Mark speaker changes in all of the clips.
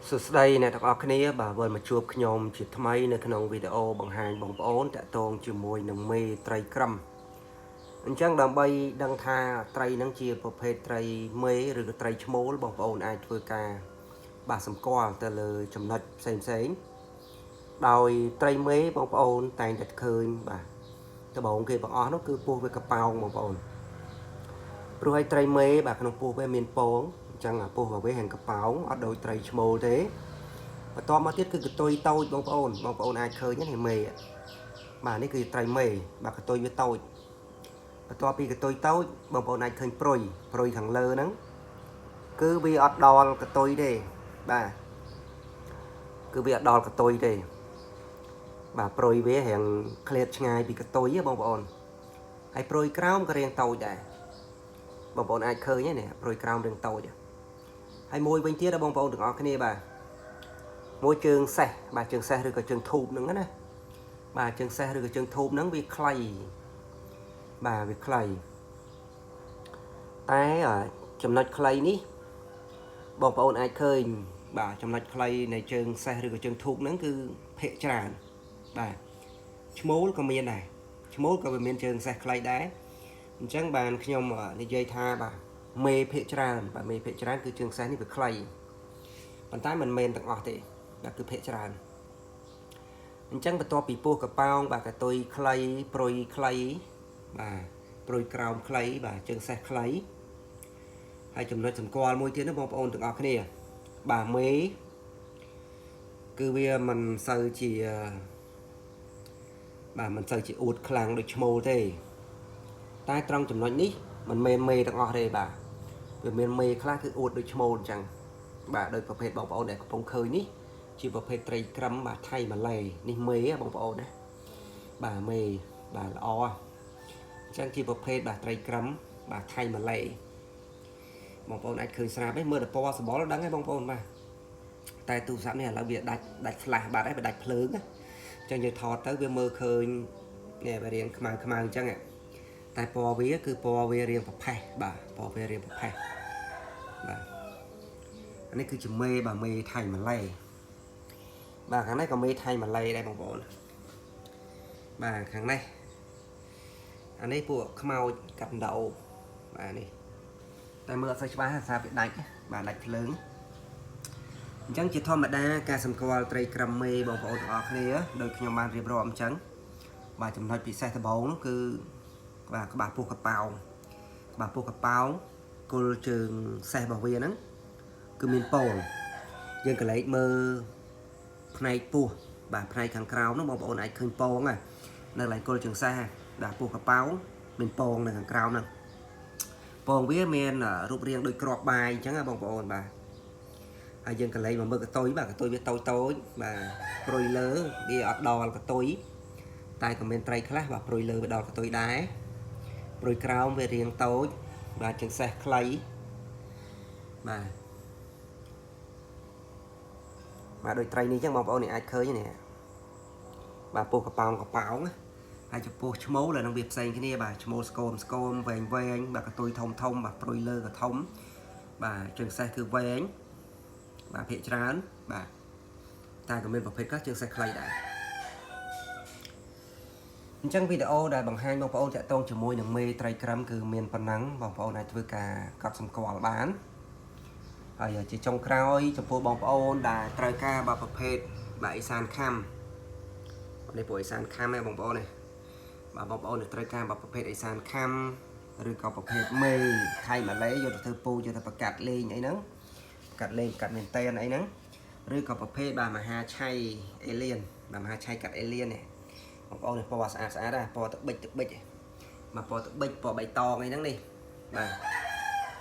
Speaker 1: សួស្តីអ្នកទាំងអស់គ្នាបាទវិលមកជួបខ្ញុំជាថ្មីនៅក្នុងវីដេអូបង្ហាញបងប្អូនតាក់ទងជាមួយនឹងមេត្រីក្រឹមអញ្ចឹងដើម្បីដឹងថាត្រីហ្នឹងជាប្រភេទត្រីមេឬក៏ត្រីឈ្មោលបងប្អូនអាចធ្វើការបាទសម្គាល់ទៅលើចំណុចផ្សេងដោយត្រីមេបងប្អូនតែងតែឃើញបាទដំបូងគេបង្អស់នោះគឺពោះវាកប៉ោងបងប្អូនព្រោះឲ្យត្រីមេបាទក្នុងពោះវាមានពងអញ្ចឹងពោះរបស់វាហាងកប៉ោងអត់ដូចត្រីឈ្មោលទេបន្ទាប់មកទៀតគឺកតុយតូចបងប្អូនអាចឃើញនេះមេបាទនេះគឺត្រីមេបាទកតុយវាតូចបន្ទាប់ពីកតុយតូចបងប្អូនអាចឃើញព្រុយខាងលើហ្នឹងគឺវាអត់ដល់កតុយទេបាទគឺវាអត់ដល់កតុយទេបាទព្រុយវារៀងឃ្លាតឆ្ងាយពីកតុយបងប្អូនហើយព្រុយក្រោមក៏រៀងតូចដែរបងប្អូនអាចឃើញនេះព្រុយក្រោមរៀងតូចហើយមួយវិញទៀតបងប្អូនទាំងអស់គ្នាបាទមួយជើងសេះបាទជើងសេះឬក៏ជើងធូបហ្នឹងណាបាទជើងសេះឬក៏ជើងធូបហ្នឹងវាខ្លីបាទវាខ្លីតែចំណុចខ្លីនេះបងប្អូនអាចឃើញបាទចំណុចខ្លីនៃជើងសេះឬក៏ជើងធូបហ្នឹងគឺភាគច្រើនបាទឈ្មោលក៏មានដែរឈ្មោលក៏វាមានជើងសេះខ្លីដែរអញ្ចឹងបានខ្ញុំនិយាយថាបាទមេភាគច្រើនបាទមេភាគច្រើនគឺជើងសេះនេះវាខ្លីប៉ុន្តែមិនមែនទាំងអស់ទេបាទគឺភាគច្រើនអញ្ចឹងបន្ទាប់ពីពោះកប៉ោងបាទកតុយខ្លីព្រុយខ្លីបាទព្រុយក្រោមខ្លីបាទជើងសេះខ្លីហើយចំណុចសម្គាល់មួយទៀតណាបងប្អូនទាំងអស់គ្នាបាទមេគឺវាមិនសូវជាបាទមិនសូវជាអួតខ្លាំងដូចឈ្មោលទេតែត្រង់ចំណុចនេះមិនមែនមេទាំងអស់ទេបាទវាមានមេខ្លះគឺអួតដូចឈ្មោលអញ្ចឹងបាទដោយប្រភេទបងប្អូនដែលកំពុងឃើញនេះជាប្រភេទត្រីក្រឹមបាទថៃម៉ាឡេនេះមេបងប្អូនណាបាទមេបាទល្អអញ្ចឹងជាប្រភេទបាទត្រីក្រឹមបាទថៃម៉ាឡេបងប្អូនអាចឃើញស្រាប់ទេមើលតែពណ៌សម្បុរដឹងហើយបងប្អូនបាទតែទូរស័ព្ទនេះឥឡូវវាដាច់ flash បាត់ហើយវាដាច់ភ្លើងណាអញ្ចឹងយើងថតទៅវាមើលឃើញនេះវារៀងខ្មៅអញ្ចឹងតែពណ៌វាគឺពណ៌វារៀងប្រផេះបាទពណ៌វារៀងប្រផេះបាទអានេះគឺជាមេបាទមេថៃម៉ាឡេបាទខាងនេះក៏មេថៃម៉ាឡេដែរបងប្អូនបាទខាងនេះអានេះពួកខ្មោចកាត់ដោបាទនេះតែមើលអត់សូវច្បាស់ថាវាដាច់បាទដាច់ភ្លើងអញ្ចឹងជាធម្មតាការសម្គាល់ត្រីក្រឹមមេបងប្អូនទាំងអស់គ្នាដោយខ្ញុំបានរៀបរាប់អញ្ចឹងបាទចំណុចពិសេសដំបូងនោះគឺបាទក្បាលពោះកប៉ោងគល់ជើងសេះរបស់វាហ្នឹងគឺមានពងយើងកលែកមើលផ្នែកពោះបាទផ្នែកខាងក្រោមនោះបងប្អូនអាចឃើញពងនៅកន្លែងគល់ជើងសេះបាទពោះកប៉ោងមានពងនៅខាងក្រោមហ្នឹងពងវាមានរូបរាងដូចគ្រាប់បាយអញ្ចឹងបងប្អូនបាទហើយយើងកលែងមកមើលកតុយបាទកតុយវាតូចបាទព្រុយលើវាអត់ដល់កតុយតែក៏មានត្រីខ្លះបាទព្រុយលើវាដល់កតុយដែរព្រុយក្រោមវារាងតូចបាទជើងសេះខ្លីបាទដូចត្រីនេះអញ្ចឹងបងប្អូននេះអាចឃើញនេះបាទពោះកប៉ោងហើយចំពោះឈ្មោលដែលនឹងវាផ្សេងគ្នាបាទឈ្មោលស្គមវែងបាទកតុយធំបាទព្រុយលើក៏ធំបាទជើងសេះគឺវែងបាទភាគច្រើនបាទតែក៏មានប្រភេទខ្លះជើងសេះខ្លីដែរអញ្ចឹងវីដេអូដែលបង្ហាញបងប្អូនតាក់ទងជាមួយនឹងមេត្រីក្រឹមគឺមានប៉ុណ្ណឹងបងប្អូនអាចធ្វើការកត់សម្គាល់បានហើយជាចុងក្រោយចំពោះបងប្អូនដែលត្រូវការបាទប្រភេទបាទអេសានខាំនេះពួកអេសានខាំហ្នឹងបងប្អូននេះបាទបងប្អូនត្រូវការបាទប្រភេទអេសានខាំឬក៏ប្រភេទមេថៃម៉ាឡេយកទៅធ្វើពូយកទៅប្រកាត់លេងអីហ្នឹងកាត់មែនតែនអីហ្នឹងឬក៏ប្រភេទបាទមហាឆៃអេលៀនបាទមហាឆៃកាត់អេលៀននេះបងប្អូននេះពណ៌ស្អាតដែរពណ៌ទឹកប៊ិចបាទពណ៌ទឹកប៊ិចពណ៌បៃតងអីហ្នឹងនេះបាទ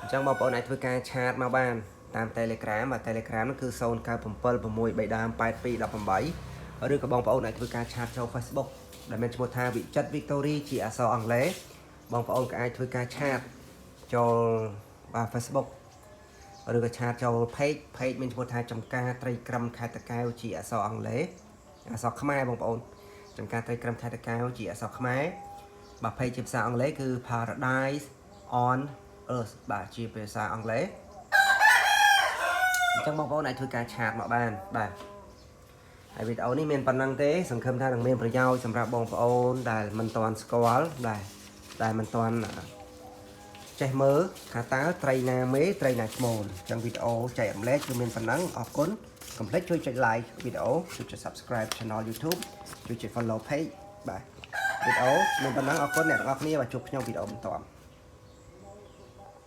Speaker 1: អញ្ចឹងបងប្អូនអាចធ្វើការឆាតមកបានតាម Telegram បាទ Telegram នោះគឺ0976321218ឬក៏បងប្អូនអាចធ្វើការឆាតចូល Facebook ដែលមានឈ្មោះថាវិចិត្រ Victory ជាអក្សរអង់គ្លេសបងប្អូនក៏អាចធ្វើការឆាតចូលបាទ Facebook ឬក៏ឆាតចូល page មានឈ្មោះថាចំការត្រីក្រឹមខេត្តតាកែវជាអក្សរអង់គ្លេសអក្សរខ្មែរបងប្អូនចំការត្រីក្រឹមខេត្តតាកែវជាអក្សរខ្មែរបាទ page ជាភាសាអង់គ្លេសគឺ Paradise on Earth បាទជាភាសាអង់គ្លេស chẳng bóng bóng này thôi cả chạp mà bàn đây tại vì ấu ní mình phần năng tế sẵn khâm tha đằng mình bởi nhau chẳng ra bóng bóng đây mình toàn score đây đây mình toàn chạy mớ khá tá tray na mế tray na mồn trong video chạy ẩm lết cho mình phần năng ở cuốn completeជួយចុច like វីដេអូជួយចុច subscribe channel YouTube ជួយចុច follow page បាទវីដេអូមានប៉ុណ្ណឹងអរគុណអ្នកទាំងអស់គ្នាបាទជួបខ្ញុំវីដេអូបន្ត